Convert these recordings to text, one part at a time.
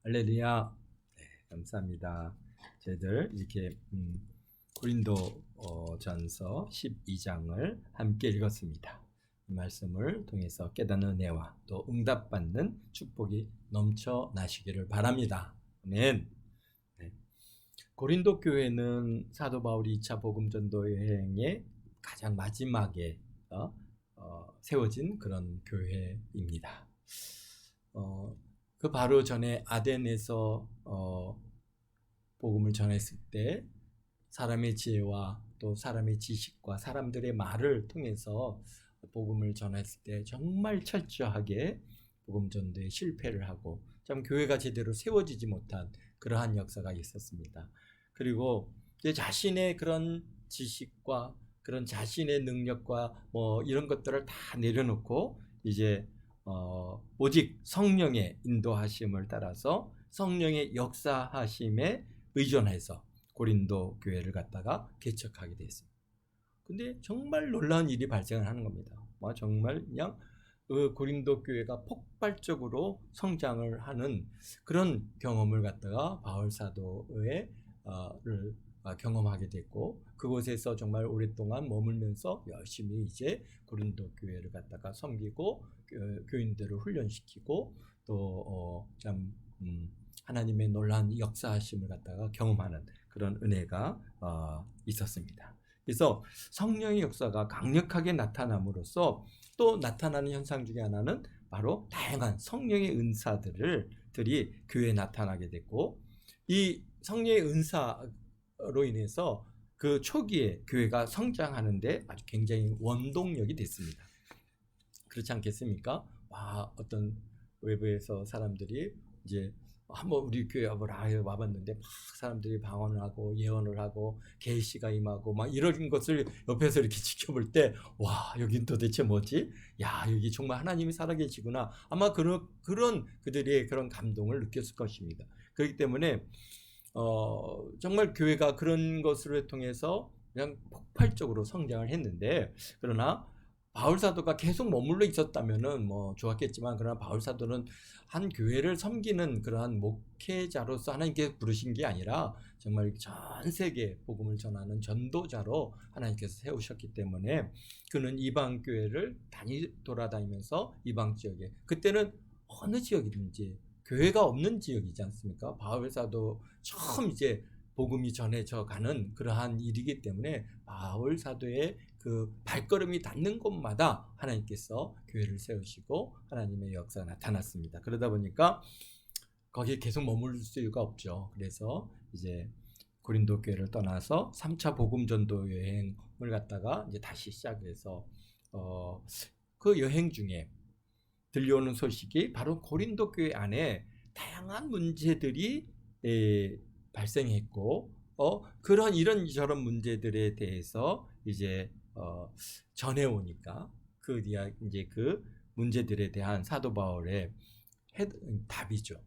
할렐루야. 네, 감사합니다. 저희들 이렇게 고린도 전서 12장을 함께 읽었습니다. 이 말씀을 통해서 깨닫는 은혜와 또 응답받는 축복이 넘쳐나시기를 바랍니다. 아멘. 네. 고린도 교회는 사도 바울이 2차 복음 전도 여행의 가장 마지막에 세워진 그런 교회입니다. 그 바로 전에 아덴에서 복음을 전했을 때 사람의 지혜와 또 사람의 지식과 사람들의 말을 통해서 복음을 전했을 때 정말 철저하게 복음 전도에 실패를 하고 참 교회가 제대로 세워지지 못한 그러한 역사가 있었습니다. 그리고 자신의 그런 지식과 그런 자신의 능력과 이런 것들을 다 내려놓고 이제 오직 성령의 인도하심을 따라서 성령의 역사하심에 의존해서 고린도 교회를 갖다가 개척하게 됐습니다. 근데 정말 놀라운 일이 발생을 하는 겁니다. 정말 그냥 고린도 교회가 폭발적으로 성장을 하는 그런 경험을 갖다가 바울 사도의 경험하게 됐고, 그곳에서 정말 오랫동안 머물면서 열심히 이제 고린도 교회를 갖다가 섬기고 교인들을 훈련시키고 또 하나님의 놀라운 역사하심을 갖다가 경험하는 그런 은혜가 있었습니다. 그래서 성령의 역사가 강력하게 나타남으로써 또 나타나는 현상 중에 하나는 바로 다양한 성령의 은사들이 교회에 나타나게 됐고, 이 성령의 은사로 인해서 그 초기에 교회가 성장하는데 아주 굉장히 원동력이 됐습니다. 그렇지 않겠습니까? 어떤 외부에서 사람들이 이제 한번 우리 교회 와봤는데 막 사람들이 방언을 하고 예언을 하고 계시가 임하고 막 이런 것을 옆에서 이렇게 지켜볼 때 여긴 도대체 뭐지? 여기 정말 하나님이 살아계시구나. 아마 그런 그들의 그런 감동을 느꼈을 것입니다. 그렇기 때문에 정말 교회가 그런 것을 통해서 그냥 폭발적으로 성장을 했는데, 그러나 바울 사도가 계속 머물러 있었다면은 좋았겠지만, 그러나 바울 사도는 한 교회를 섬기는 그러한 목회자로서 하나님께서 부르신 게 아니라 정말 전 세계 복음을 전하는 전도자로 하나님께서 세우셨기 때문에 그는 이방 교회를 돌아다니면서 이방 지역에, 그때는 어느 지역이든지 교회가 없는 지역이지 않습니까? 바울 사도 처음 이제 복음이 전해져 가는 그러한 일이기 때문에 바울 사도의 그 발걸음이 닿는 곳마다 하나님께서 교회를 세우시고 하나님의 역사가 나타났습니다. 그러다 보니까 거기에 계속 머물 수가 없죠. 그래서 이제 고린도 교회를 떠나서 3차 복음 전도 여행을 갖다가 이제 다시 시작해서 그 여행 중에 들려오는 소식이 바로 고린도 교회 안에 다양한 문제들이 발생했고, 그런 이런저런 문제들에 대해서 이제 전해오니까 이제 그 문제들에 대한 사도 바울의 답이죠.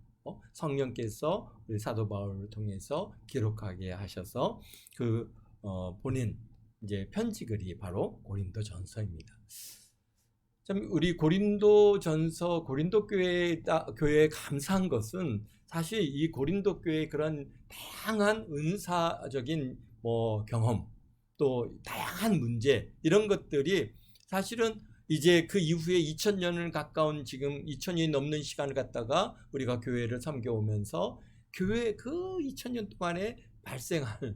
성령께서 우리 사도 바울을 통해서 기록하게 하셔서 보낸 이제 편지글이 바로 고린도 전서입니다. 참 우리 고린도 전서, 고린도 교회에 감사한 것은 사실 이 고린도 교회의 그런 다양한 은사적인 경험, 또 다양한 문제, 이런 것들이 사실은 이제 그 이후에 2000년을 가까운 지금 2000년이 넘는 시간을 갖다가 우리가 교회를 섬겨오면서 교회 그 2000년 동안에 발생할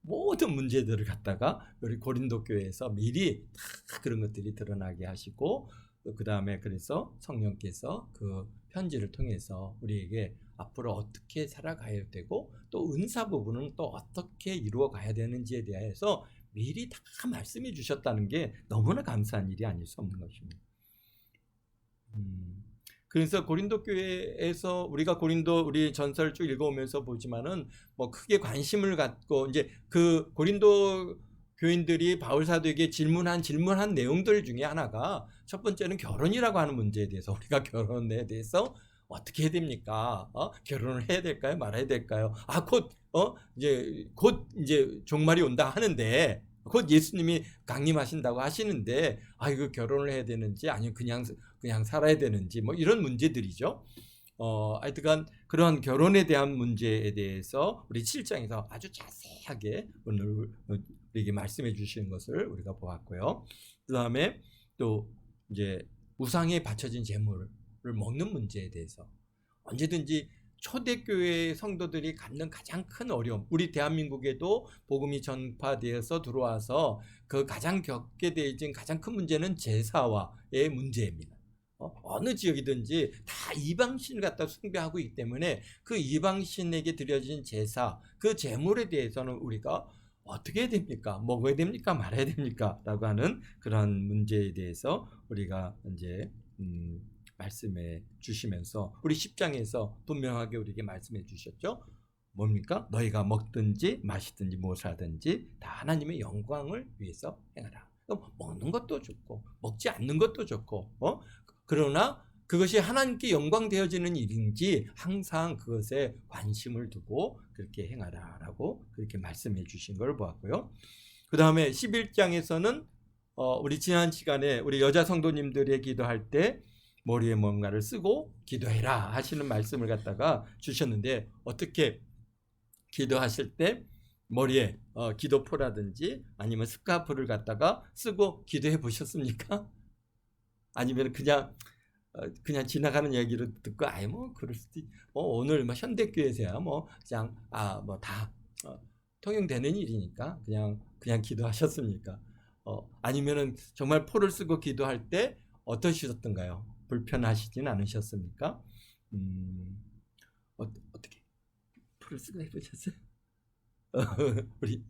모든 문제들을 갖다가 우리 고린도 교회에서 미리 다 그런 것들이 드러나게 하시고, 그 다음에 그래서 성령께서 그 편지를 통해서 우리에게 앞으로 어떻게 살아가야 되고 또 은사 부분은 또 어떻게 이루어 가야 되는지에 대해서 미리 다 말씀해 주셨다는 게 너무나 감사한 일이 아닐 수 없는 것입니다. 그래서 고린도 교회에서 우리가 우리 전서를 쭉 읽어오면서 보지만은 크게 관심을 갖고 이제 그 고린도 교인들이 바울 사도에게 질문한 내용들 중에 하나가, 첫 번째는 결혼이라고 하는 문제에 대해서, 우리가 결혼에 대해서 어떻게 해야 됩니까? 결혼을 해야 될까요? 말아야 될까요? 곧 이제 종말이 온다 하는데, 곧 예수님이 강림하신다고 하시는데, 이거 결혼을 해야 되는지 아니면 그냥 살아야 되는지 이런 문제들이죠. 하여튼간 그런 결혼에 대한 문제에 대해서 우리 7장에서 아주 자세하게 오늘 우리에게 말씀해 주시는 것을 우리가 보았고요. 그 다음에 또 이제 우상에 바쳐진 재물을 먹는 문제에 대해서 언제든지 초대교회 성도들이 갖는 가장 큰 어려움, 우리 대한민국에도 복음이 전파되어서 들어와서 그 가장 겪게 되어진 가장 큰 문제는 제사와의 문제입니다. 어느 지역이든지 다 이방신을 갖다 숭배하고 있기 때문에 그 이방신에게 드려진 제사, 그 제물에 대해서는 우리가 어떻게 해야 됩니까? 먹어야 됩니까? 말아야 됩니까? 라고 하는 그런 문제에 대해서 우리가 이제 말씀해 주시면서 우리 10장에서 분명하게 우리에게 말씀해 주셨죠. 뭡니까? 너희가 먹든지 마시든지 무엇을 하든지 다 하나님의 영광을 위해서 행하라. 먹는 것도 좋고 먹지 않는 것도 좋고 그러나 그것이 하나님께 영광 되어지는 일인지 항상 그것에 관심을 두고 그렇게 행하라라고 그렇게 말씀해 주신 걸 보았고요. 그 다음에 11장에서는 우리 지난 시간에 우리 여자 성도님들의 기도할 때 머리에 뭔가를 쓰고 기도해라 하시는 말씀을 갖다가 주셨는데, 어떻게 기도하실 때 머리에 기도포라든지 아니면 스카프를 갖다가 쓰고 기도해 보셨습니까? 아니면 그냥 지나가는 얘기를 듣고 뭐 그럴 수도 오늘 뭐 현대교회에서야 뭐 그냥 뭐 다 통용되는 일이니까 그냥 기도하셨습니까? 아니면은 정말 포를 쓰고 기도할 때 어떠셨던가요? 불편하시진 않으셨습니까? 어떻게 포를 쓰고 해보셨어요? 우리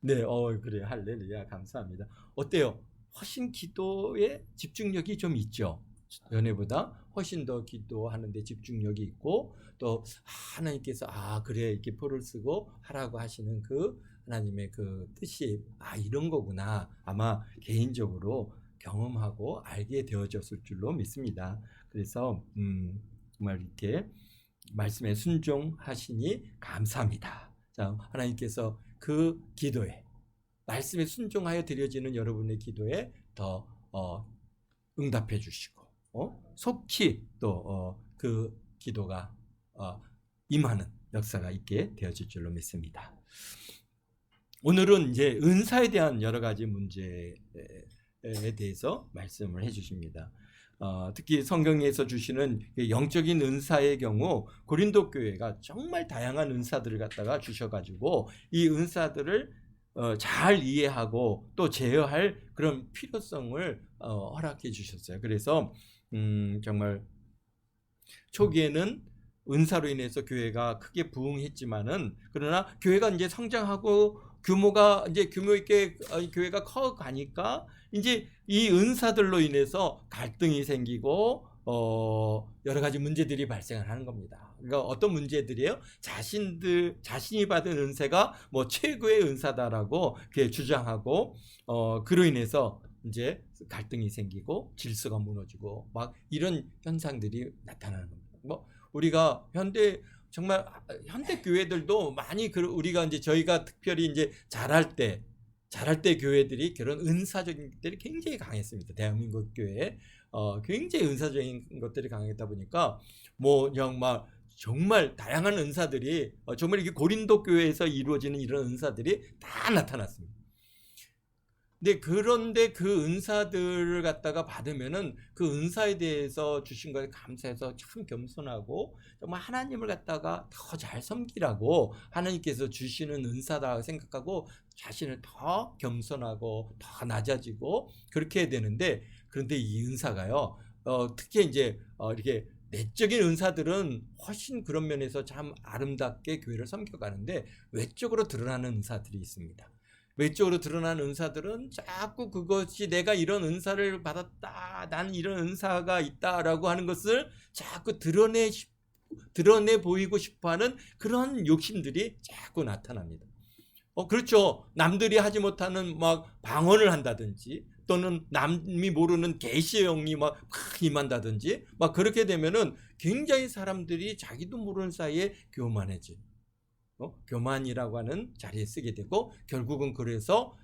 네, 그래, 할렐루야, 감사합니다. 어때요? 훨씬 기도에 집중력이 좀 있죠. 전에보다 훨씬 더 기도하는데 집중력이 있고, 또 하나님께서 그래 이렇게 포를 쓰고 하라고 하시는 그 하나님의 그 뜻이 이런 거구나, 아마 개인적으로 경험하고 알게 되어졌을 줄로 믿습니다. 그래서 정말 이렇게 말씀에 순종하시니 감사합니다. 자, 하나님께서 그 기도에, 말씀에 순종하여 드려지는 여러분의 기도에 더 응답해 주시고 속히 또 그 기도가 임하는 역사가 있게 되어질 줄로 믿습니다. 오늘은 이제 은사에 대한 여러 가지 문제에 대해서 말씀을 해 주십니다. 특히 성경에서 주시는 영적인 은사의 경우 고린도 교회가 정말 다양한 은사들을 갖다가 주셔가지고 이 은사들을 잘 이해하고 또 제어할 그런 필요성을 허락해 주셨어요. 그래서 정말 초기에는 은사로 인해서 교회가 크게 부흥했지만은, 그러나 교회가 이제 성장하고 규모 있게 교회가 커 가니까 이제 이 은사들로 인해서 갈등이 생기고 여러 가지 문제들이 발생을 하는 겁니다. 그러니까 어떤 문제들이에요? 자신이 받은 은사가 뭐 최고의 은사다라고 이렇게 주장하고 그로 인해서 이제 갈등이 생기고 질서가 무너지고 막 이런 현상들이 나타나는 겁니다. 뭐 우리가 현대 교회들도 많이 우리가 이제 저희가 특별히 이제 자랄 때 교회들이 그런 은사적인 것들이 굉장히 강했습니다. 대한민국 교회에 굉장히 은사적인 것들이 강했다 보니까 뭐 그냥 막 정말 다양한 은사들이 정말 이게 고린도 교회에서 이루어지는 이런 은사들이 다 나타났습니다. 그런데 그 은사들을 갖다가 받으면은 그 은사에 대해서 주신 것에 감사해서 참 겸손하고 정말 하나님을 갖다가 더 잘 섬기라고 하나님께서 주시는 은사다 생각하고 자신을 더 겸손하고 더 낮아지고 그렇게 해야 되는데, 그런데 이 은사가요, 특히 이제 이렇게 내적인 은사들은 훨씬 그런 면에서 참 아름답게 교회를 섬겨가는데 외적으로 드러나는 은사들이 있습니다. 외적으로 드러나는 은사들은 자꾸 그것이 내가 이런 은사를 받았다, 나는 이런 은사가 있다라고 하는 것을 자꾸 드러내 보이고 싶어하는 그런 욕심들이 자꾸 나타납니다. 그렇죠. 남들이 하지 못하는 막 방언을 한다든지, 또는 남이 모르는 계시의 영이 막 임한다든지, 막 그렇게 되면은 굉장히 사람들이 자기도 모르는 사이에 교만해지. 교만이라고 하는 자리에 쓰게 되고, 결국은 그래서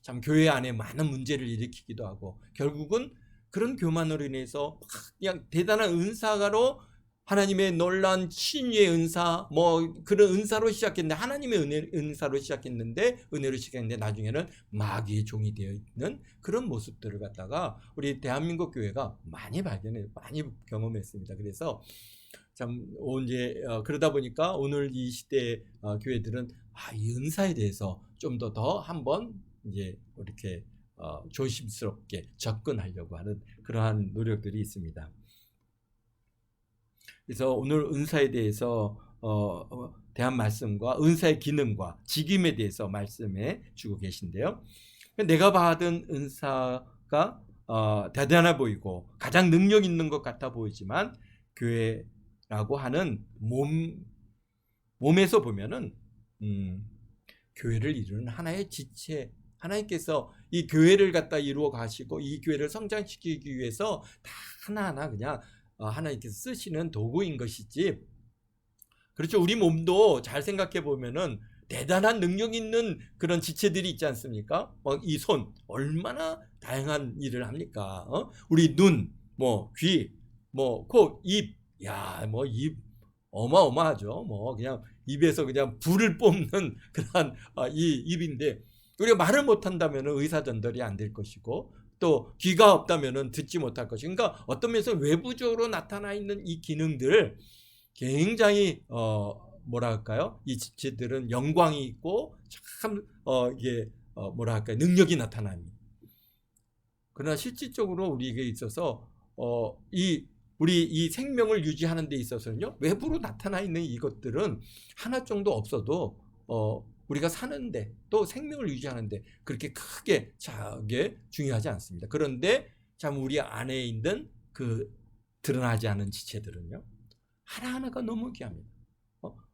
참 교회 안에 많은 문제를 일으키기도 하고, 결국은 그런 교만으로 인해서 그냥 대단한 은사가로 하나님의 놀라운 신유의 은사, 뭐 그런 은사로 시작했는데, 하나님의 은사로 시작했는데, 은혜로 시작했는데, 나중에는 마귀의 종이 되어 있는 그런 모습들을 갖다가 우리 대한민국 교회가 많이 많이 경험했습니다. 그래서 참 이제 그러다 보니까 오늘 이 시대 교회들은 이 은사에 대해서 좀 더 한번 이제 이렇게 조심스럽게 접근하려고 하는 그러한 노력들이 있습니다. 그래서 오늘 은사에 대해서 대한 말씀과 은사의 기능과 직임에 대해서 말씀해 주고 계신데요. 내가 받은 은사가 대단해 보이고 가장 능력 있는 것 같아 보이지만, 교회라고 하는 몸에서 보면은 교회를 이루는 하나의 지체, 하나님께서 이 교회를 갖다 이루어 가시고 이 교회를 성장시키기 위해서 다 하나하나 그냥 하나님께서 쓰시는 도구인 것이지. 그렇죠. 우리 몸도 잘 생각해 보면은 대단한 능력 있는 그런 지체들이 있지 않습니까? 이 손 얼마나 다양한 일을 합니까? 우리 눈, 뭐 귀, 뭐 코, 입, 뭐 입 어마어마하죠. 뭐 그냥 입에서 그냥 불을 뿜는 그런 이 입인데, 우리가 말을 못한다면 의사 전달이 안 될 것이고, 또 귀가 없다면 듣지 못할 것이고, 그러니까 어떤 면에서 외부적으로 나타나 있는 이 기능들 굉장히 뭐랄까요? 이 지체들은 영광이 있고 참 이게 뭐랄까요? 능력이 나타납니다. 그러나 실질적으로 우리에게 있어서 우리 이 생명을 유지하는 데 있어서는요, 외부로 나타나 있는 이것들은 하나 정도 없어도 우리가 사는데, 또 생명을 유지하는데 그렇게 크게 작게 중요하지 않습니다. 그런데 참 우리 안에 있는 그 드러나지 않은 지체들은요, 하나하나가 너무 귀합니다.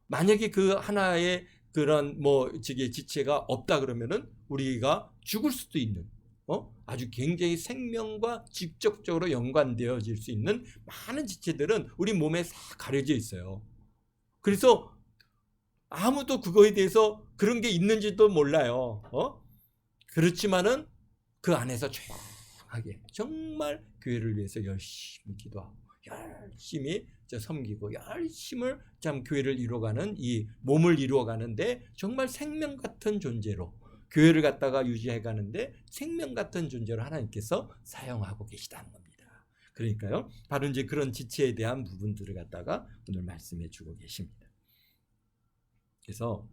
만약에 그 하나의 그런 지체가 없다 그러면은 우리가 죽을 수도 있는 아주 굉장히 생명과 직접적으로 연관되어질 수 있는 많은 지체들은 우리 몸에 싹 가려져 있어요. 그래서 아무도 그거에 대해서 그런 게 있는지도 몰라요. 그렇지만은 그 안에서 조용하게 정말 교회를 위해서 열심히 기도하고 열심히 섬기고 열심히 참 교회를 이루어가는, 이 몸을 이루어가는데 정말 생명 같은 존재로 교회를 갖다가 유지해 가는데 생명 같은 존재로 하나님께서 사용하고 계시다는 겁니다. 그러니까요, 바로 이제 그런 지체에 대한 부분들을 갖다가 오늘 말씀해 주고 계십니다. 그래서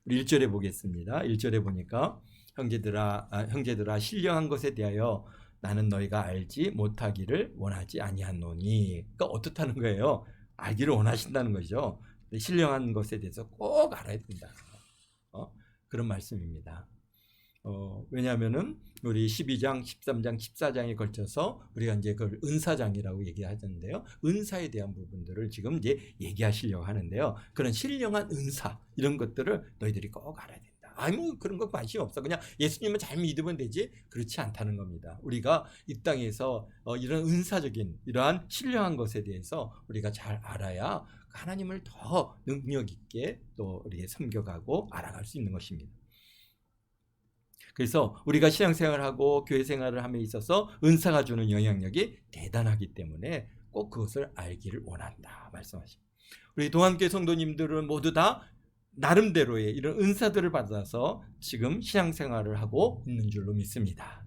우리 1절에 보겠습니다. 1절에 보니까 형제들아 신령한 것에 대하여 나는 너희가 알지 못하기를 원하지 아니하노니. 그러니까 어떻다는 거예요? 알기를 원하신다는 거죠. 신령한 것에 대해서 꼭 알아야 된다. 그런 말씀입니다. 왜냐하면은 우리 12장, 13장, 14장에 걸쳐서 우리가 이제 그걸 은사장이라고 얘기하던데요. 은사에 대한 부분들을 지금 이제 얘기하시려고 하는데요. 그런 신령한 은사, 이런 것들을 너희들이 꼭 알아야 된다. 뭐 그런 거 관심 없어. 그냥 예수님을 잘 믿으면 되지. 그렇지 않다는 겁니다. 우리가 이 땅에서 이런 은사적인 이러한 신령한 것에 대해서 우리가 잘 알아야 하나님을 더 능력 있게 또 우리가 섬겨가고 알아갈 수 있는 것입니다. 그래서 우리가 신앙생활하고 교회생활을 함에 있어서 은사가 주는 영향력이 대단하기 때문에 꼭 그것을 알기를 원한다 말씀하십니다. 우리 동안교회 성도님들은 모두 다 나름대로의 이런 은사들을 받아서 지금 신앙생활을 하고 있는 줄로 믿습니다.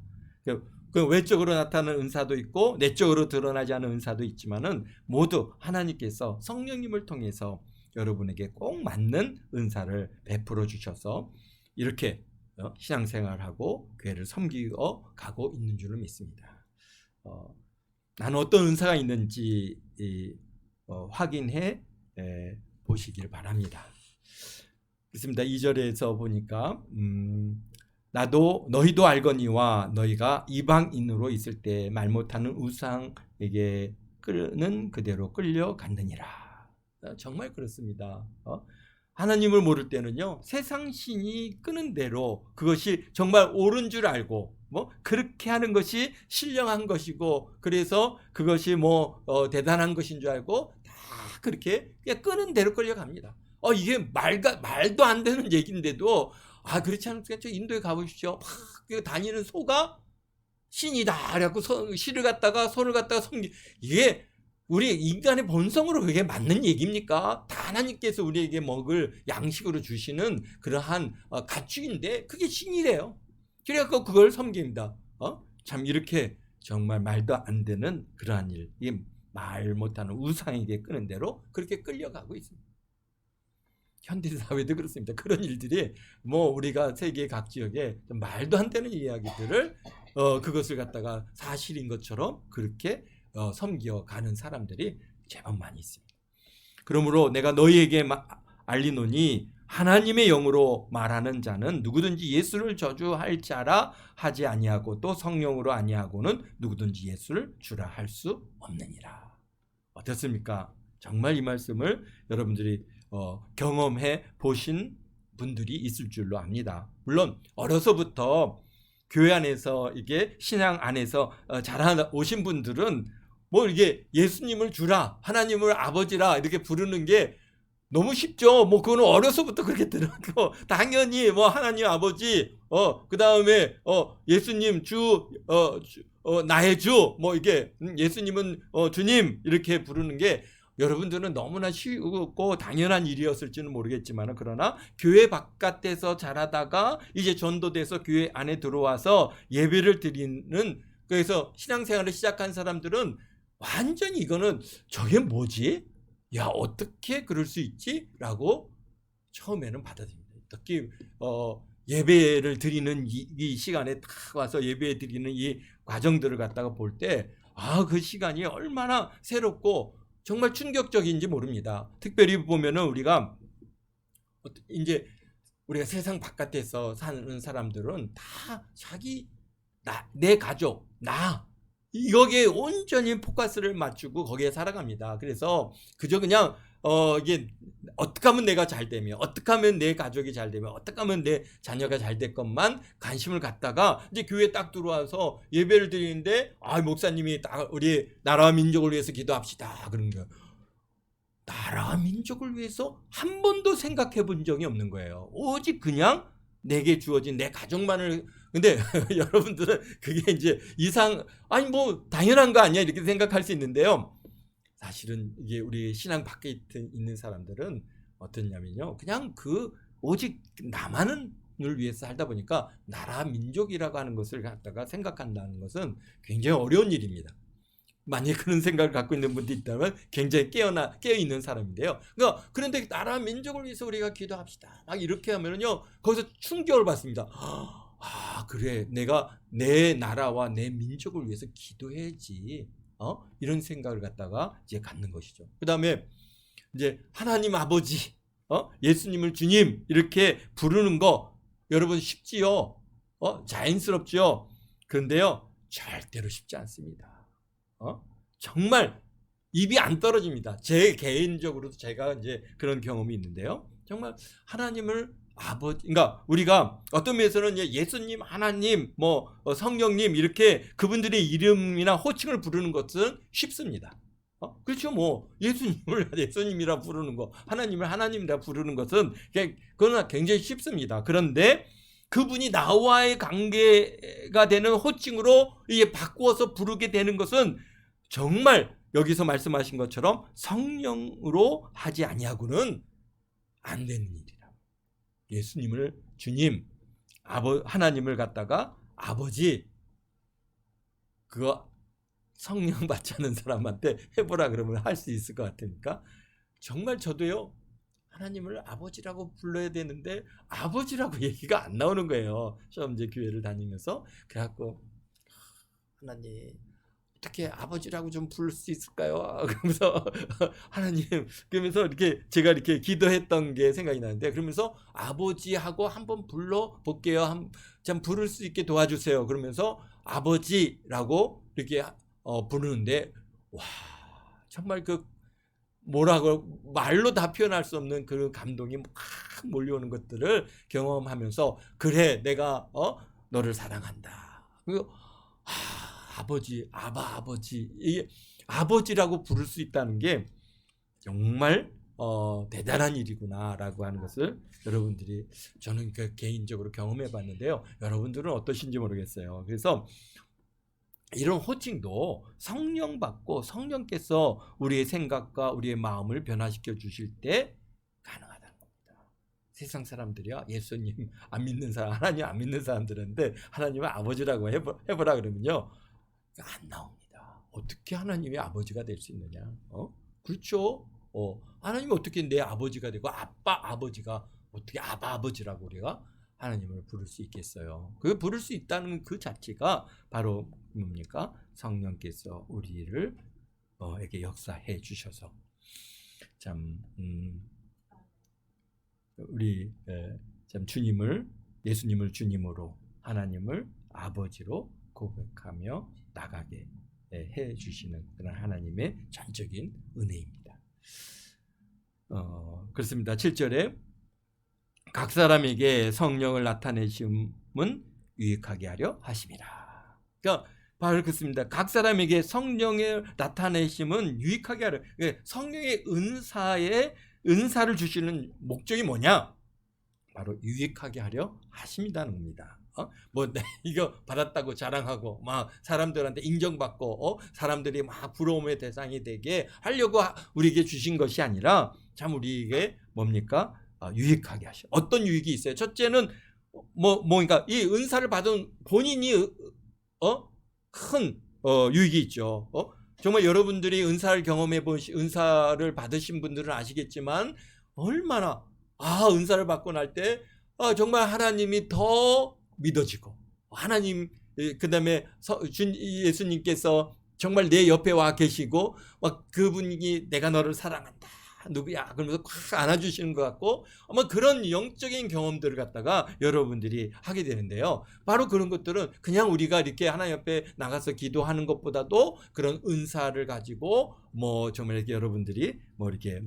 그 외적으로 나타나는 은사도 있고 내적으로 드러나지 않은 은사도 있지만은 모두 하나님께서 성령님을 통해서 여러분에게 꼭 맞는 은사를 베풀어 주셔서 이렇게 신앙생활하고 교회를 섬기어 가고 있는 줄로 믿습니다. 나는 어떤 은사가 있는지 확인해 보시길 바랍니다. 그렇습니다. 2절에서 보니까 너희도 알거니와 너희가 이방인으로 있을 때 말 못하는 우상에게 끄는 그대로 끌려갔느니라. 정말 그렇습니다. 하나님을 모를 때는요, 세상 신이 끄는 대로 그것이 정말 옳은 줄 알고 그렇게 하는 것이 신령한 것이고, 그래서 그것이 대단한 것인 줄 알고 다 그렇게 그냥 끄는 대로 끌려갑니다. 이게 말도 안 되는 얘기인데도 그렇지 않습니까? 저 인도에 가보십시오. 막 다니는 소가 신이다 그래갖고 실을 갖다가 손을 갖다가 섬기, 이게 우리 인간의 본성으로 그게 맞는 얘기입니까? 다 하나님께서 우리에게 먹을 양식으로 주시는 그러한 가축인데 그게 신이래요. 그래갖고 그걸 섬깁니다. 참 이렇게 정말 말도 안 되는 그러한 일, 이 말 못하는 우상에게 끄는 대로 그렇게 끌려가고 있습니다. 현대 사회도 그렇습니다. 그런 일들이 뭐 우리가 세계 각 지역에 말도 안 되는 이야기들을 그것을 갖다가 사실인 것처럼 그렇게 섬겨가는 사람들이 제법 많이 있습니다. 그러므로 내가 너희에게 알리노니 하나님의 영으로 말하는 자는 누구든지 예수를 저주할 자라 하지 아니하고 또 성령으로 아니하고는 누구든지 예수를 주라 할 수 없느니라. 어떻습니까? 정말 이 말씀을 여러분들이 경험해 보신 분들이 있을 줄로 압니다. 물론 어려서부터 교회 안에서 이게 신앙 안에서 자라 오신 분들은 뭐 이게 예수님을 주라, 하나님을 아버지라 이렇게 부르는 게 너무 쉽죠. 뭐 그거는 어려서부터 그렇게 들었고 당연히 뭐 하나님 아버지, 그 다음에 예수님 주, 나의 주, 뭐 이게 예수님은 주님 이렇게 부르는 게 여러분들은 너무나 쉬우고 당연한 일이었을지는 모르겠지만, 그러나 교회 바깥에서 자라다가 이제 전도돼서 교회 안에 들어와서 예배를 드리는, 그래서 신앙생활을 시작한 사람들은 완전히 이거는 저게 뭐지? 야, 어떻게 그럴 수 있지? 라고 처음에는 받아들입니다. 특히 예배를 드리는 이 시간에 딱 와서 예배 드리는 이 과정들을 갖다가 볼 때 그 시간이 얼마나 새롭고 정말 충격적인지 모릅니다. 특별히 보면은 우리가 세상 바깥에서 사는 사람들은 다 내 가족, 여기에 온전히 포커스를 맞추고 거기에 살아갑니다. 그래서 그저 그냥 이게 어떻게 하면 내가 잘 되면, 어떻게 하면 내 가족이 잘 되면, 어떻게 하면 내 자녀가 잘 될 것만 관심을 갖다가 이제 교회에 딱 들어와서 예배를 드리는데 목사님이 딱 우리 나라와 민족을 위해서 기도합시다 그런 거예요. 나라와 민족을 위해서 한 번도 생각해 본 적이 없는 거예요. 오직 그냥 내게 주어진 내 가족만을. 근데 여러분들은 그게 이제 뭐 당연한 거 아니야 이렇게 생각할 수 있는데요. 사실은 이게 우리 신앙 밖에 있는 사람들은 어떠냐면요, 그냥 오직 나만을 위해서 살다 보니까 나라 민족이라고 하는 것을 갖다가 생각한다는 것은 굉장히 어려운 일입니다. 만약에 그런 생각을 갖고 있는 분들이 있다면 굉장히 깨어있는 사람인데요. 그런데 나라 민족을 위해서 우리가 기도합시다 막 이렇게 하면은요, 거기서 충격을 받습니다. 그래, 내가 내 나라와 내 민족을 위해서 기도해야지. 이런 생각을 갖다가 이제 갖는 것이죠. 그 다음에 이제 하나님 아버지, 예수님을 주님 이렇게 부르는 거 여러분 쉽지요? 자연스럽죠? 그런데요, 절대로 쉽지 않습니다. 정말 입이 안 떨어집니다. 제 개인적으로도 제가 이제 그런 경험이 있는데요. 정말 하나님을 아버지, 그러니까 우리가 어떤 면에서는 예수님, 하나님, 성령님 이렇게 그분들의 이름이나 호칭을 부르는 것은 쉽습니다. 그렇죠. 뭐 예수님을 예수님이라 부르는 거, 하나님을 하나님이라 부르는 것은 그건 굉장히 쉽습니다. 그런데 그분이 나와의 관계가 되는 호칭으로 이게 바꾸어서 부르게 되는 것은 정말 여기서 말씀하신 것처럼 성령으로 하지 아니하고는 안 되는 일이라. 예수님을 주님, 하나님을 갖다가 아버지, 그거 성령 받지 않은 사람한테 해보라 그러면 할 수 있을 것 같으니까 정말 저도요, 하나님을 아버지라고 불러야 되는데 아버지라고 얘기가 안 나오는 거예요. 처음 이제 교회를 다니면서. 그래갖고 하나님 어떻게 아버지라고 좀 부를 수 있을까요? 그러면서 하나님, 그러면서 이렇게 제가 이렇게 기도했던 게 생각이 나는데, 그러면서 아버지하고 한번 불러 볼게요. 참 부를 수 있게 도와주세요. 그러면서 아버지라고 이렇게 부르는데, 와, 정말 뭐라고 말로 다 표현할 수 없는 그 감동이 막 몰려오는 것들을 경험하면서, 그래, 내가 너를 사랑한다. 그리고 아버지, 아버지, 이게 아버지라고 부를 수 있다는 게 정말 대단한 일이구나라고 하는 것을 여러분들이, 저는 개인적으로 경험해 봤는데요. 여러분들은 어떠신지 모르겠어요. 그래서 이런 호칭도 성령 받고 성령께서 우리의 생각과 우리의 마음을 변화시켜 주실 때 가능하다는 겁니다. 세상 사람들이야 예수님 안 믿는 사람, 하나님 안 믿는 사람들인데 하나님을 아버지라고 해보라 그러면요 안 나옵니다. 어떻게 하나님이 아버지가 될 수 있느냐? 그렇죠? 하나님이 어떻게 내 아버지가 되고 아버지가 어떻게 아버지라고 우리가 하나님을 부를 수 있겠어요? 그 부를 수 있다는 그 자체가 바로 뭡니까? 성령께서 우리를 에게 역사해 주셔서 참 우리 참 예수님을 주님으로 하나님을 아버지로 고백하며 나가게 해 주시는 그런 하나님의 전적인 은혜입니다. 그렇습니다. 7절에 각 사람에게 성령을 나타내심은 유익하게 하려 하심이라. 그러니까 바로 그렇습니다. 각 사람에게 성령을 나타내심은 유익하게 하려. 성령의 은사를 주시는 목적이 뭐냐? 바로 유익하게 하려 하심이라는 겁니다. 이거 받았다고 자랑하고 막 사람들한테 인정받고 사람들이 막 부러움의 대상이 되게 하려고 우리에게 주신 것이 아니라 참 우리에게 뭡니까? 유익하게 하셔. 어떤 유익이 있어요? 첫째는 그러니까 이 은사를 받은 본인이 큰 유익이 있죠. 정말 여러분들이 은사를 경험해 보신 은사를 받으신 분들은 아시겠지만 얼마나 은사를 받고 날 때 정말 하나님이 더 믿어지고 하나님 그다음에 예수님께서 정말 내 옆에 와 계시고 막 그분이 내가 너를 사랑한다. 누구야? 그러면서 꽉 안아주시는 것 같고 아마 그런 영적인 경험들을 갖다가 여러분들이 하게 되는데요. 바로 그런 것들은 그냥 우리가 이렇게 하나님 앞에 나가서 기도하는 것보다도 그런 은사를 가지고 정말 이렇게 여러분들이 이렇게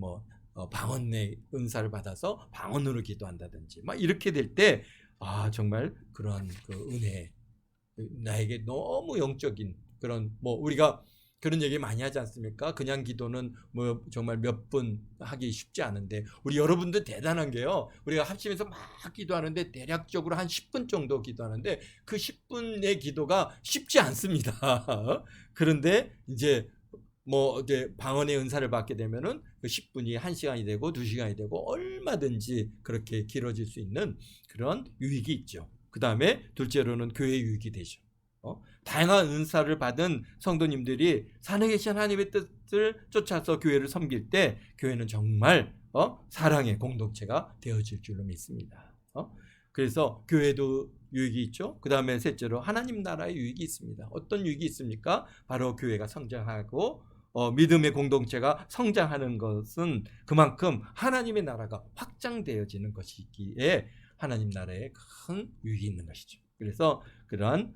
방언의 은사를 받아서 방언으로 기도한다든지 막 이렇게 될 때 정말 그런 그 은혜 나에게 너무 영적인 그런 우리가 그런 얘기 많이 하지 않습니까? 그냥 기도는 정말 몇 분 하기 쉽지 않은데 우리 여러분들 대단한 게요. 우리가 합심해서 막 기도하는데 대략적으로 한 10분 정도 기도하는데 그 10분의 기도가 쉽지 않습니다. 그런데 이제 방언의 은사를 받게 되면은 그 10분이 1시간이 되고 2시간이 되고 얼마든지 그렇게 길어질 수 있는 그런 유익이 있죠. 그 다음에 둘째로는 교회 유익이 되죠. 다양한 은사를 받은 성도님들이 산에 계신 하나님의 뜻을 쫓아서 교회를 섬길 때 교회는 정말 사랑의 공동체가 되어질 줄로 믿습니다. 그래서 교회도 유익이 있죠. 그 다음에 셋째로 하나님 나라의 유익이 있습니다. 어떤 유익이 있습니까? 바로 교회가 성장하고 믿음의 공동체가 성장하는 것은 그만큼 하나님의 나라가 확장되어지는 것이기에 하나님 나라에 큰 유익이 있는 것이죠. 그래서 그러한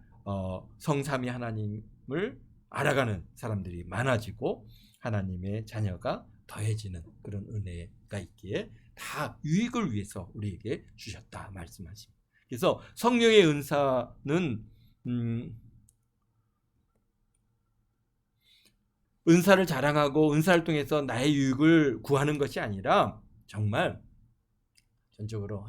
성삼위 하나님을 알아가는 사람들이 많아지고 하나님의 자녀가 더해지는 그런 은혜가 있기에 다 유익을 위해서 우리에게 주셨다 말씀하십니다. 그래서 성령의 은사는 은사를 자랑하고 은사를 통해서 나의 유익을 구하는 것이 아니라 정말 전적으로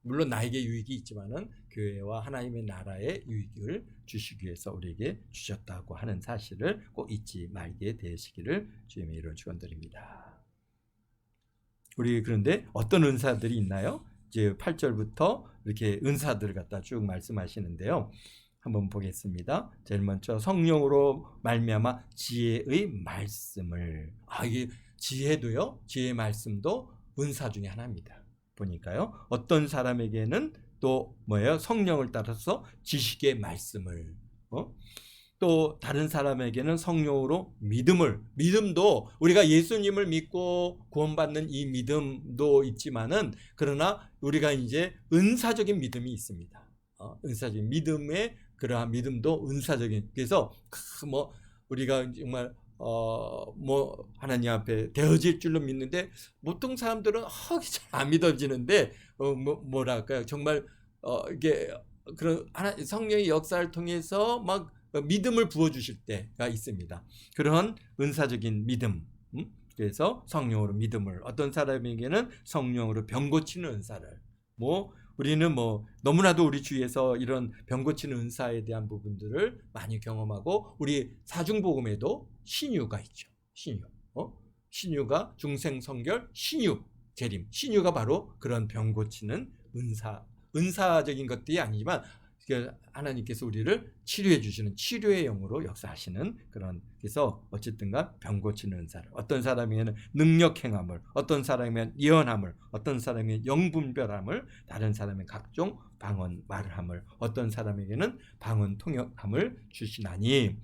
물론 나에게 유익이 있지만은 교회와 하나님의 나라의 유익을 주시기 위해서 우리에게 주셨다고 하는 사실을 꼭 잊지 말게 되시기를 주님의 이름으로 축원드립니다. 우리 그런데 어떤 은사들이 있나요? 이제 8절부터 이렇게 은사들을 갖다 쭉 말씀하시는데요. 한번 보겠습니다. 제일 먼저 성령으로 말미암아 지혜의 말씀을 이게 지혜도요. 지혜의 말씀도 은사 중에 하나입니다. 보니까요. 어떤 사람에게는 또 성령을 따라서 지식의 말씀을 또 다른 사람에게는 성령으로 믿음도 우리가 예수님을 믿고 구원받는 이 믿음도 있지만은 그러나 우리가 이제 은사적인 믿음이 있습니다. 은사적인 믿음의 그러한 믿음도 은사적인 그래서 우리가 정말 하나님 앞에 되어질 줄로 믿는데 보통 사람들은 잘 안 믿어지는데 뭐랄까요 정말 이게 그런 성령의 역사를 통해서 막 믿음을 부어 주실 때가 있습니다. 그런 은사적인 믿음. 그래서 성령으로 믿음을 어떤 사람에게는 성령으로 병 고치는 은사를 우리는 뭐 너무나도 우리 주위에서 이런 병 고치는 은사에 대한 부분들을 많이 경험하고, 우리 사중복음에도 신유가 있죠. 신유. 신유가 중생성결, 신유, 재림. 신유가 바로 그런 병 고치는 은사적인 것들이 아니지만 하나님께서 우리를 치료해 주시는 치료의 영으로 역사하시는 그런, 그래서 어쨌든가 병 고치는 은사를, 어떤 사람에게는 능력 행함을, 어떤 사람에게는 예언함을, 어떤 사람에게는 영분별함을, 다른 사람에게는 각종 방언 말함을, 어떤 사람에게는 방언 통역함을 주시나니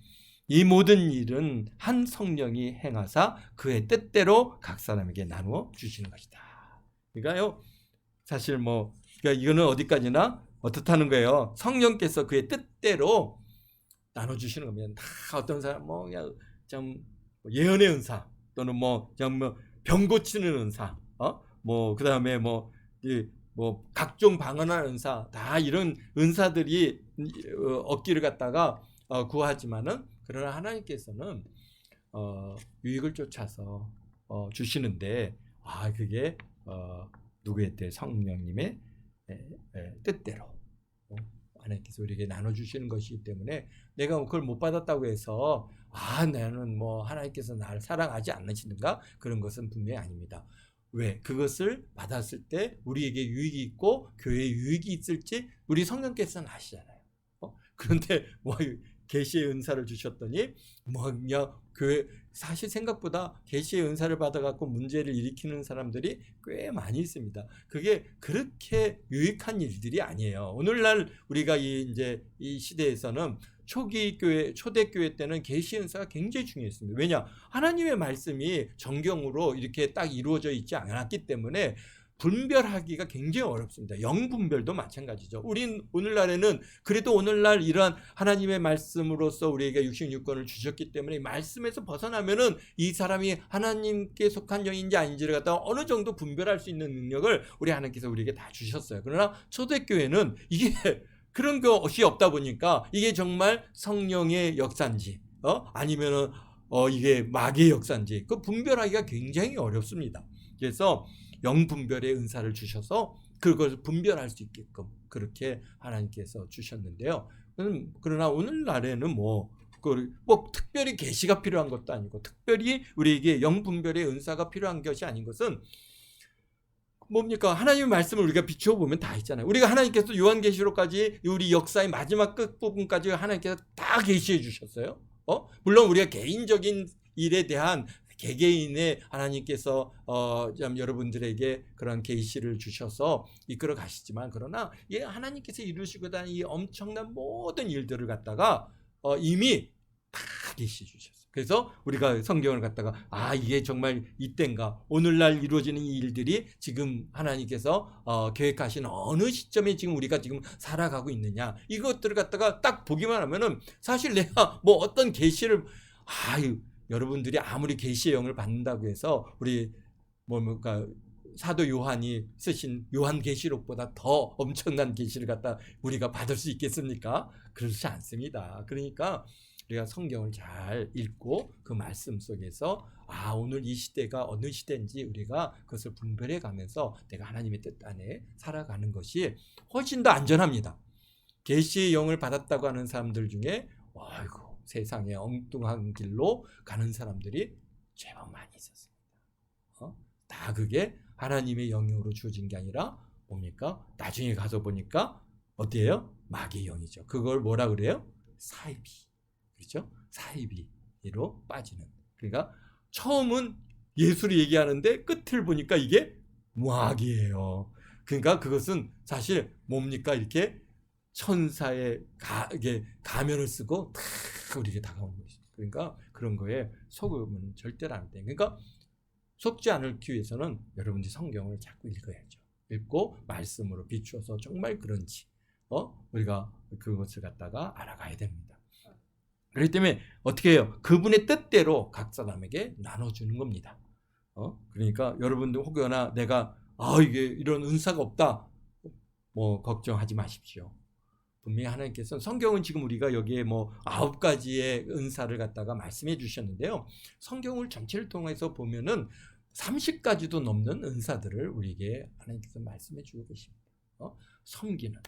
이 모든 일은 한 성령이 행하사 그의 뜻대로 각 사람에게 나누어 주시는 것이다. 그러니까요, 사실 뭐 그러니까 이거는 어디까지나 어떻다는 거예요. 성령께서 그의 뜻대로 나눠주시는 겁니다. 다 어떤 사람 뭐 그냥 좀 예언의 은사, 또는 뭐 그냥 뭐 병 고치는 은사, 뭐 그다음에 뭐 각종 방언하는 은사, 다 이런 은사들이 얻기를 갖다가 구하지만은, 그러나 하나님께서는 유익을 쫓아서 주시는데, 그게 누구의 뜻? 성령님의 뜻대로 하나님께서 우리에게 나눠주시는 것이기 때문에, 내가 그걸 못 받았다고 해서 나는 뭐 하나님께서 나를 사랑하지 않으시는가, 그런 것은 분명히 아닙니다. 왜? 그것을 받았을 때 우리에게 유익이 있고 교회에 유익이 있을지 우리 성령께서는 아시잖아요. 그런데 뭐 계시의 은사를 주셨더니 뭐 그냥 교회, 사실 생각보다 계시의 은사를 받아갖고 문제를 일으키는 사람들이 꽤 많이 있습니다. 그게 그렇게 유익한 일들이 아니에요. 오늘날 우리가 이제 이 시대에서는 초기 교회, 초대교회 때는 계시의 은사가 굉장히 중요했습니다. 왜냐? 하나님의 말씀이 정경으로 이렇게 딱 이루어져 있지 않았기 때문에 분별하기가 굉장히 어렵습니다. 영분별도 마찬가지죠. 우린 오늘날에는 그래도 오늘날 이러한 하나님의 말씀으로서 우리에게 66권을 주셨기 때문에 말씀에서 벗어나면은 이 사람이 하나님께 속한 영인지 아닌지를 갖다가 어느 정도 분별할 수 있는 능력을 우리 하나님께서 우리에게 다 주셨어요. 그러나 초대교회는 이게 그런 것이 없다 보니까 이게 정말 성령의 역사인지 아니면은 이게 마귀의 역사인지 그 분별하기가 굉장히 어렵습니다. 그래서 영분별의 은사를 주셔서 그걸 분별할 수 있게끔 그렇게 하나님께서 주셨는데요. 그러나 오늘날에는 뭐 특별히 계시가 필요한 것도 아니고, 특별히 우리에게 영분별의 은사가 필요한 것이 아닌 것은 뭡니까? 하나님의 말씀을 우리가 비추어 보면 다 있잖아요. 우리가 하나님께서 요한계시록까지 우리 역사의 마지막 끝부분까지 하나님께서 다 계시해 주셨어요. 물론 우리가 개인적인 일에 대한 개개인의 하나님께서 여러분들에게 그런 계시를 주셔서 이끌어 가시지만, 그러나 하나님께서 이루시고자 하는 이 엄청난 모든 일들을 갖다가 이미 다 계시 주셨어요. 그래서 우리가 성경을 갖다가 이게 정말 이때인가, 오늘날 이루어지는 이 일들이 지금 하나님께서 계획하신 어느 시점에 지금 우리가 지금 살아가고 있느냐, 이것들을 갖다가 딱 보기만 하면은 사실 내가 뭐 어떤 계시를 여러분들이 아무리 계시의 영을 받는다고 해서 우리 뭡니까 사도 요한이 쓰신 요한계시록보다 더 엄청난 계시를 갖다 우리가 받을 수 있겠습니까? 그렇지 않습니다. 그러니까 우리가 성경을 잘 읽고 그 말씀 속에서 오늘 이 시대가 어느 시대인지 우리가 그것을 분별해 가면서 내가 하나님의 뜻 안에 살아가는 것이 훨씬 더 안전합니다. 계시의 영을 받았다고 하는 사람들 중에 세상에 엉뚱한 길로 가는 사람들이 제법 많이 있었습니다. 다 그게 하나님의 영역으로 주어진 게 아니라 뭡니까? 나중에 가서 보니까 어디예요? 마귀의 영이죠. 그걸 뭐라 그래요? 사이비. 그렇죠? 사이비로 빠지는. 그러니까 처음은 예수를 얘기하는데 끝을 보니까 이게 마귀예요. 그러니까 그것은 사실 뭡니까? 이렇게 천사의 가면을 쓰고 탁 우리에게 다가오는 것이죠. 그러니까 그런 거에 속으면 절대로 안 돼. 그러니까 속지 않기 위해서는 여러분들이 성경을 자꾸 읽어야죠. 읽고 말씀으로 비추어서 정말 그런지 우리가 그것을 갖다가 알아가야 됩니다. 그렇기 때문에 어떻게 해요? 그분의 뜻대로 각 사람에게 나눠주는 겁니다. 그러니까 여러분들 혹여나 내가 이게 이런 은사가 없다, 뭐 걱정하지 마십시오. 분명히 하나님께서, 성경은 지금 우리가 여기에 뭐 9가지의 은사를 갖다가 말씀해 주셨는데요. 성경을 전체를 통해서 보면은 30가지도 넘는 은사들을 우리에게 하나님께서 말씀해 주고 계십니다. 섬기는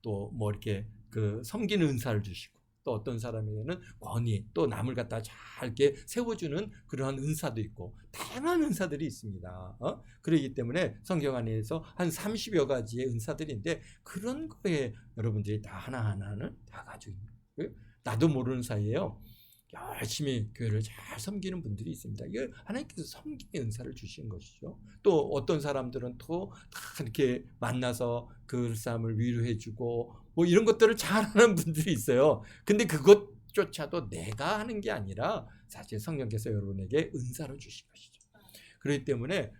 또 이렇게 그 섬기는 은사를 주시고 또 어떤 사람에게는 권위 또 남을 갖다 잘 이렇게 세워주는 그러한 은사도 있고 다양한 은사들이 있습니다. 그렇기 때문에 성경 안에서 한 30여 가지의 은사들인데 그런 거에 여러분들이 다 하나하나는 다 가지고 있는 거예요. 나도 모르는 사이에요. 열심히 교회를 잘 섬기는 분들이 있습니다. 이게 하나님께서 섬김의 은사를 주신 것이죠. 또 어떤 사람들은 또 다 이렇게 만나서 그 사람을 위로해주고 뭐 이런 것들을 잘하는 분들이 있어요. 근데 그것조차도 내가 하는 게 아니라 사실 성령께서 여러분에게 은사로 주신 것이죠. 그렇기 때문에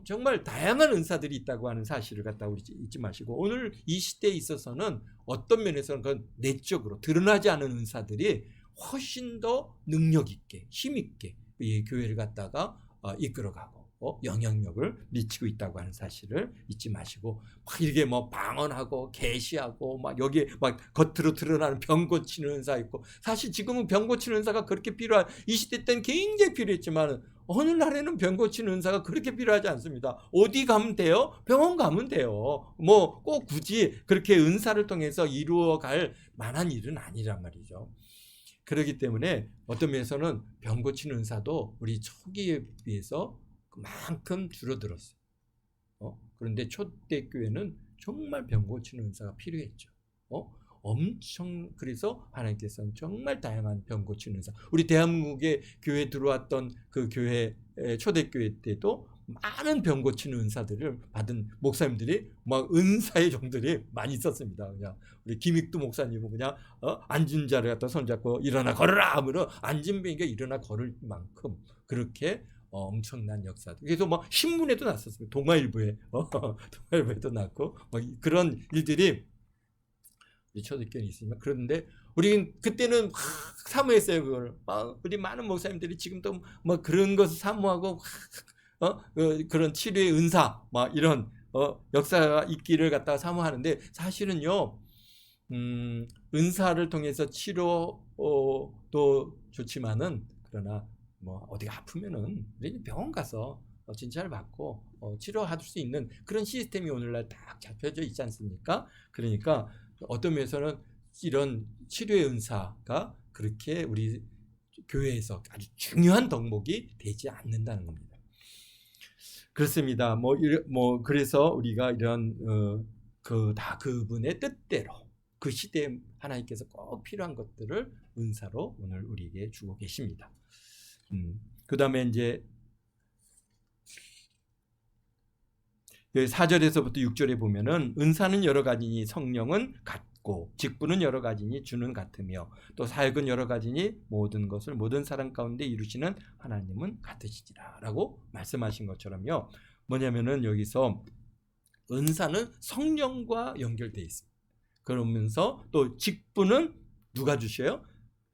정말 다양한 은사들이 있다고 하는 사실을 갖다 우리 잊지 마시고 오늘 이 시대에 있어서는 어떤 면에서는 그건 내적으로 드러나지 않은 은사들이 훨씬 더 능력 있게 힘 있게 이 교회를 갖다가 이끌어가고 영향력을 미치고 있다고 하는 사실을 잊지 마시고 막 이렇게 방언하고 계시하고 막 여기에 막 겉으로 드러나는 병 고치는 은사 있고 사실 지금은 병 고치는 은사가 그렇게 필요한 이 시대 때는 굉장히 필요했지만 오늘날에는 병 고치는 은사가 그렇게 필요하지 않습니다. 어디 가면 돼요? 병원 가면 돼요. 꼭 굳이 그렇게 은사를 통해서 이루어갈 만한 일은 아니란 말이죠. 그렇기 때문에 어떤 면에서는 병 고치는 은사도 우리 초기에 비해서 그만큼 줄어들었어요. 그런데 초대교회는 정말 병 고치는 은사가 필요했죠. 엄청 그래서 하나님께서는 정말 다양한 병 고치는 은사. 우리 대한민국에 교회 들어왔던 그 교회 초대교회 때도 많은 병 고치는 은사들을 받은 목사님들이 막 은사의 종들이 많이 있었습니다. 그냥 우리 김익두 목사님은 그냥 앉은 자를 갖다 손잡고 일어나 걸어라 하면은 앉은 병이가 일어나 걸을 만큼 그렇게 엄청난 역사들. 그래서 신문에도 났었습니다. 동아일보에 동아일보에도 났고 그런 일들이 우리 초대교회에 있습니다. 그런데 우리 그때는 사모했어요 그걸. 우리 많은 목사님들이 지금도 그런 것을 사모하고 그런 치료의 은사 이런 역사가 있기를 갖다가 사모하는데 사실은요 은사를 통해서 치료도 좋지만은 그러나 어디가 아프면은 우리 병원 가서 진찰을 받고 치료할 수 있는 그런 시스템이 오늘날 딱 잡혀져 있지 않습니까? 그러니까 어떤 면에서는 이런 치료의 은사가 그렇게 우리 교회에서 아주 중요한 덕목이 되지 않는다는 겁니다. 그렇습니다. 그래서 우리가 이런 다 그분의 뜻대로 그 시대에 하나님께서 꼭 필요한 것들을 은사로 오늘 우리에게 주고 계십니다. 그 다음에 이제 4절에서부터 6절에 보면은 은사는 여러 가지니 성령은 같고 직분은 여러 가지니 주는 같으며 또 사역은 여러 가지니 모든 것을 모든 사람 가운데 이루시는 하나님은 같으시지라 라고 말씀하신 것처럼요. 뭐냐면은 여기서 은사는 성령과 연결되어 있습니다. 그러면서 또 직분은 누가 주셔요?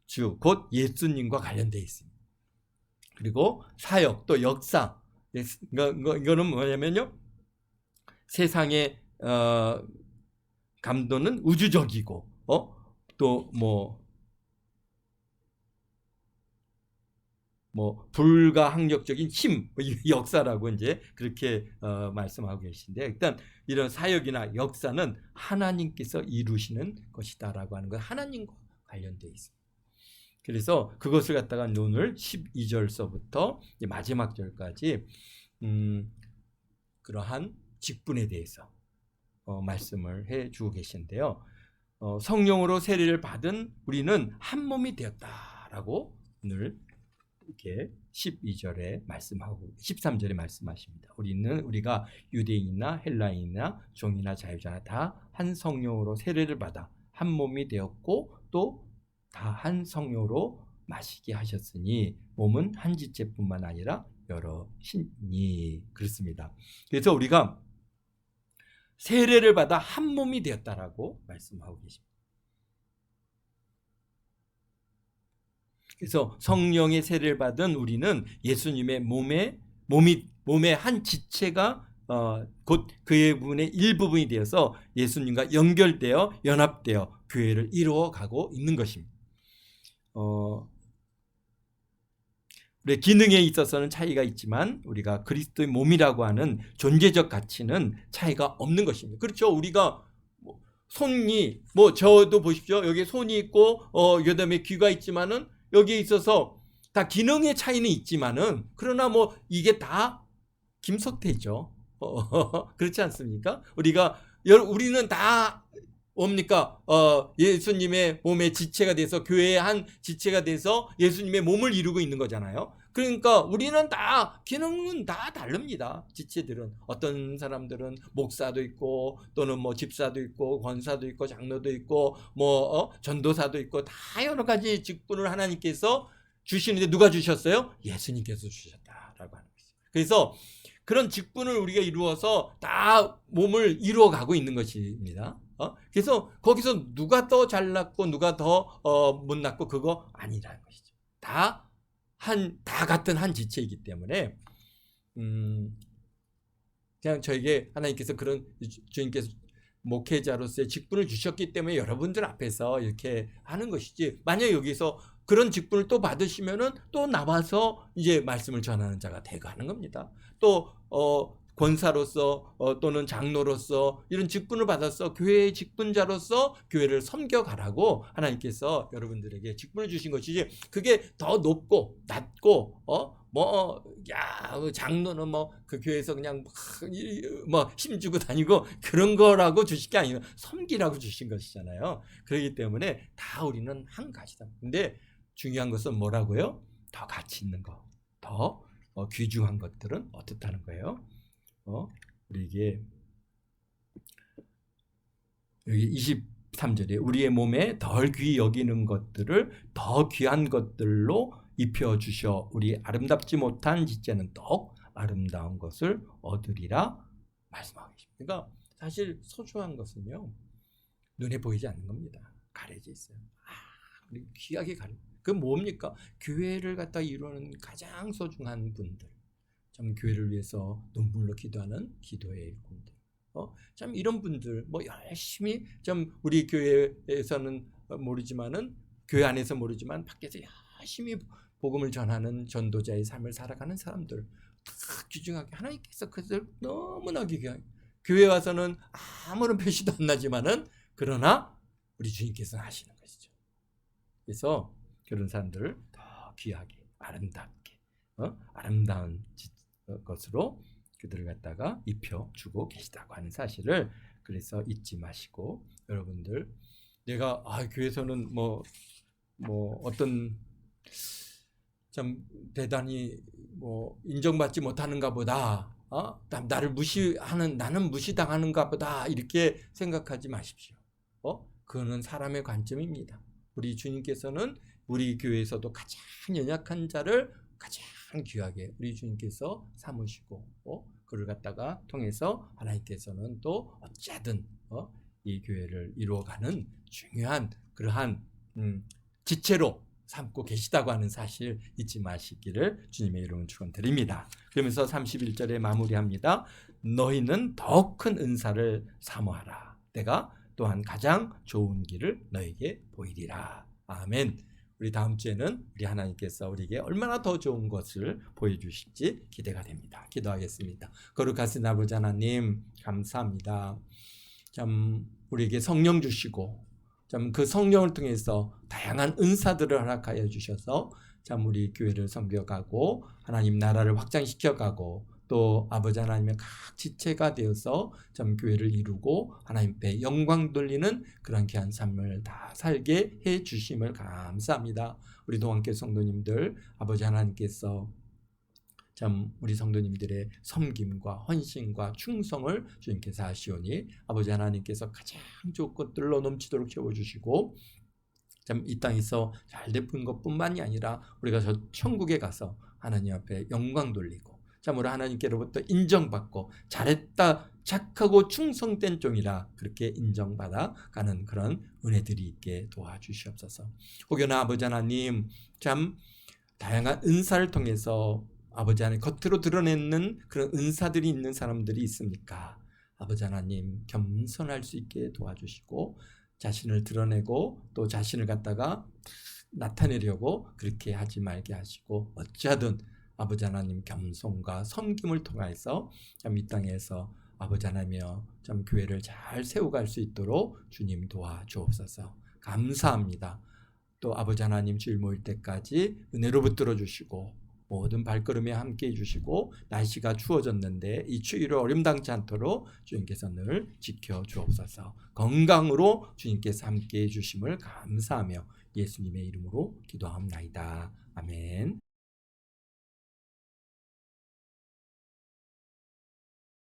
주, 곧 예수님과 관련되어 있습니다. 그리고 사역, 또 역사. 이거는 뭐냐면요. 세상의 감도는 우주적이고 또 불가항력적인 힘 역사라고 이제 그렇게 말씀하고 계신데 일단 이런 사역이나 역사는 하나님께서 이루시는 것이다라고 하는 것 하나님과 관련되어 있습니다. 그래서 그것을 갖다가 오늘 12절서부터 마지막 절까지 그러한 직분에 대해서 말씀을 해주고 계신데요. 성령으로 세례를 받은 우리는 한 몸이 되었다라고 오늘 이렇게 12절에 말씀하고 13절에 말씀하십니다. 우리가 유대인이나 헬라인이나 종이나 자유자나 다 한 성령으로 세례를 받아 한 몸이 되었고 또 다 한 성령으로 마시게 하셨으니 몸은 한 지체뿐만 아니라 여럿이니 그렇습니다. 그래서 우리가 세례를 받아 한 몸이 되었다라고 말씀하고 계십니다. 그래서 성령의 세례를 받은 우리는 예수님의 몸의 한 지체가 곧 그의 분의 일부분이 되어서 예수님과 연결되어 연합되어 교회를 이루어가고 있는 것입니다. 우리의 기능에 있어서는 차이가 있지만 우리가 그리스도의 몸이라고 하는 존재적 가치는 차이가 없는 것입니다. 그렇죠. 우리가 손이 저도 보십시오. 여기 손이 있고 그다음에 귀가 있지만은 여기에 있어서 다 기능의 차이는 있지만은 그러나 이게 다 김석태죠. 그렇지 않습니까? 우리는 다 뭡니까? 예수님의 몸의 지체가 돼서 교회의 한 지체가 돼서 예수님의 몸을 이루고 있는 거잖아요. 그러니까 우리는 다 기능은 다 다릅니다. 지체들은 어떤 사람들은 목사도 있고 또는 집사도 있고 권사도 있고 장로도 있고 전도사도 있고 다 여러 가지 직분을 하나님께서 주시는데 누가 주셨어요? 예수님께서 주셨다라고 하는 것이죠. 그래서 그런 직분을 우리가 이루어서 다 몸을 이루어가고 있는 것입니다. 그래서 거기서 누가 더 잘났고 누가 더 못났고 그거 아니라는 것이죠. 다 같은 한 지체이기 때문에 그냥 저에게 하나님께서 그런 주님께서 목회자로서의 직분을 주셨기 때문에 여러분들 앞에서 이렇게 하는 것이지, 만약 여기서 그런 직분을 또 받으시면은 또 나와서 이제 말씀을 전하는 자가 되고 하는 겁니다. 또 권사로서 또는 장로로서 이런 직분을 받아서 교회의 직분자로서 교회를 섬겨가라고 하나님께서 여러분들에게 직분을 주신 것이지, 그게 더 높고 낮고 장로는 그 교회에서 그냥 힘주고 다니고 그런 거라고 주신 게 아니라 섬기라고 주신 것이잖아요. 그렇기 때문에 다 우리는 한 가지다. 근데 중요한 것은 뭐라고요? 더 가치 있는 거, 더 귀중한 것들은 어떻다는 거예요? 우리에게 여기 23절에 우리의 몸에 덜 귀히 여기는 것들을 더 귀한 것들로 입혀주셔 우리 아름답지 못한 지체는 더욱 아름다운 것을 얻으리라 말씀하고 계십니다. 그러니까 사실 소중한 것은요, 눈에 보이지 않는 겁니다. 가려져 있어요. 우리 귀하게 그 뭡니까? 교회를 갖다 이루는 가장 소중한 분들, 참 교회를 위해서 눈물로 기도하는 기도의 일꾼들, 참 이런 분들 열심히 참 우리 교회에서는 모르지만은, 교회 안에서 모르지만 밖에서 열심히 복음을 전하는 전도자의 삶을 살아가는 사람들, 귀중하게 하나님께서 그들 너무나 귀하게, 교회 와서는 아무런 표시도 안 나지만은 그러나 우리 주님께서는 하시는 것이죠. 그래서 그런 사람들을 더 귀하게 아름답게 아름다운 것으로 그들을 갖다가 입혀주고 계시다고 하는 사실을 그래서 잊지 마시고, 여러분들 내가 교회에서는 어떤 참 대단히 인정받지 못하는가 보다, 나를 나는 무시당하는가 보다 이렇게 생각하지 마십시오. 그거는 사람의 관점입니다. 우리 주님께서는 우리 교회에서도 가장 연약한 자를 가장 귀하게 우리 주님께서 삼으시고 그를 갖다가 통해서 하나님께서는 또 어쨌든 이 교회를 이루어가는 중요한 그러한 지체로 삼고 계시다고 하는 사실 잊지 마시기를 주님의 이름으로 축원드립니다. 그러면서 31절에 마무리합니다. 너희는 더 큰 은사를 사모하라. 내가 또한 가장 좋은 길을 너에게 보이리라. 아멘. 우리 다음 주에는 우리 하나님께서 우리에게 얼마나 더 좋은 것을 보여주실지 기대가 됩니다. 기도하겠습니다. 거룩하신 아버지 하나님, 감사합니다. 참 우리에게 성령 주시고 참 그 성령을 통해서 다양한 은사들을 허락하여 주셔서 참 우리 교회를 섬겨가고 하나님 나라를 확장시켜가고 또 아버지 하나님의 각 지체가 되어서 참 교회를 이루고 하나님 앞에 영광 돌리는 그런 귀한 삶을 다 살게 해 주심을 감사합니다. 우리 동안교회 성도님들, 아버지 하나님께서 참 우리 성도님들의 섬김과 헌신과 충성을 주님께서 하시오니 아버지 하나님께서 가장 좋은 것들로 넘치도록 채워주시고 참 이 땅에서 잘 베푼 것뿐만이 아니라 우리가 저 천국에 가서 하나님 앞에 영광 돌리고 참으로 하나님께로부터 인정받고 잘했다, 착하고 충성된 종이라 그렇게 인정받아 가는 그런 은혜들이 있게 도와주시옵소서. 혹여나 아버지 하나님 참 다양한 은사를 통해서 아버지 하나님 겉으로 드러내는 그런 은사들이 있는 사람들이 있습니까? 아버지 하나님 겸손할 수 있게 도와주시고 자신을 드러내고 또 자신을 갖다가 나타내려고 그렇게 하지 말게 하시고 어찌하든 아버지 하나님 겸손과 섬김을 통해서 참 이 땅에서 아버지 하나님이여 참 교회를 잘 세워갈 수 있도록 주님 도와주옵소서. 감사합니다. 또 아버지 하나님 주일 모일 때까지 은혜로 붙들어 주시고 모든 발걸음에 함께 해주시고 날씨가 추워졌는데 이 추위를 어림당치 않도록 주님께서 늘 지켜주옵소서. 건강으로 주님께서 함께 해주심을 감사하며 예수님의 이름으로 기도하옵나이다. 아멘.